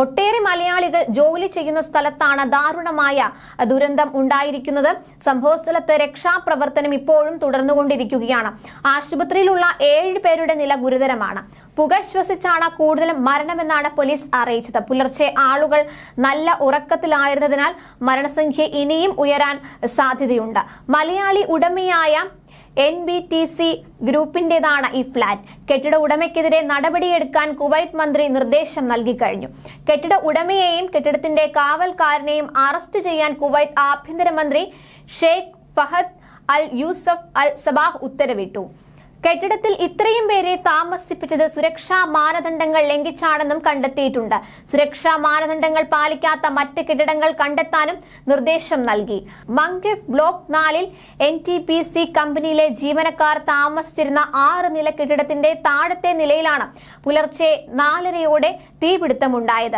ഒട്ടേറെ മലയാളികൾ ജോലി ചെയ്യുന്ന സ്ഥലത്താണ് ദാരുണമായ ദുരന്തം ഉണ്ടായിരിക്കുന്നത്. സംഭവസ്ഥലത്ത് രക്ഷാപ്രവർത്തനം ഇപ്പോഴും തുടർന്നുകൊണ്ടിരിക്കുകയാണ്. ആശുപത്രിയിലുള്ള 7 പേരുടെ നില ഗുരുതരമാണ്. പുക ശ്വസിച്ചാണ് കൂടുതലും മരണമെന്നാണ് പോലീസ് അറിയിച്ചത്. പുലർച്ചെ ആളുകൾ നല്ല ഉറക്കത്തിലായിരുന്നതിനാൽ മരണസംഖ്യ ഇനിയും ഉയരാൻ സാധ്യതയുണ്ട്. മലയാളി ഉടമയായ NBTC ഗ്രൂപ്പിന്റേതാണ് ഈ ഫ്ളാറ്റ്. കെട്ടിട ഉടമയ്ക്കെതിരെ നടപടിയെടുക്കാൻ കുവൈറ്റ് മന്ത്രി നിർദ്ദേശം നൽകി കഴിഞ്ഞു. കെട്ടിട ഉടമയെയും കെട്ടിടത്തിന്റെ കാവൽക്കാരനെയും അറസ്റ്റ് ചെയ്യാൻ കുവൈറ്റ് ആഭ്യന്തരമന്ത്രി ഷെയ്ഖ് ഫഹദ് അൽ യൂസഫ് അൽ സബാഹ് ഉത്തരവിട്ടു. കെട്ടിടത്തിൽ ഇത്രയും പേരെ താമസിപ്പിച്ചത് സുരക്ഷാ മാനദണ്ഡങ്ങൾ ലംഘിച്ചാണെന്നും കണ്ടെത്തിയിട്ടുണ്ട്. സുരക്ഷാ മാനദണ്ഡങ്ങൾ പാലിക്കാത്ത മറ്റ് കെട്ടിടങ്ങൾ കണ്ടെത്താനും നിർദ്ദേശം നൽകി. മംഗഫ് ബ്ലോക്ക് 4-ൽ NTPC കമ്പനിയിലെ ജീവനക്കാർ താമസിച്ചിരുന്ന 6 നില കെട്ടിടത്തിന്റെ താഴത്തെ നിലയിലാണ് പുലർച്ചെ 4:30-ഓടെ തീപിടുത്തമുണ്ടായത്.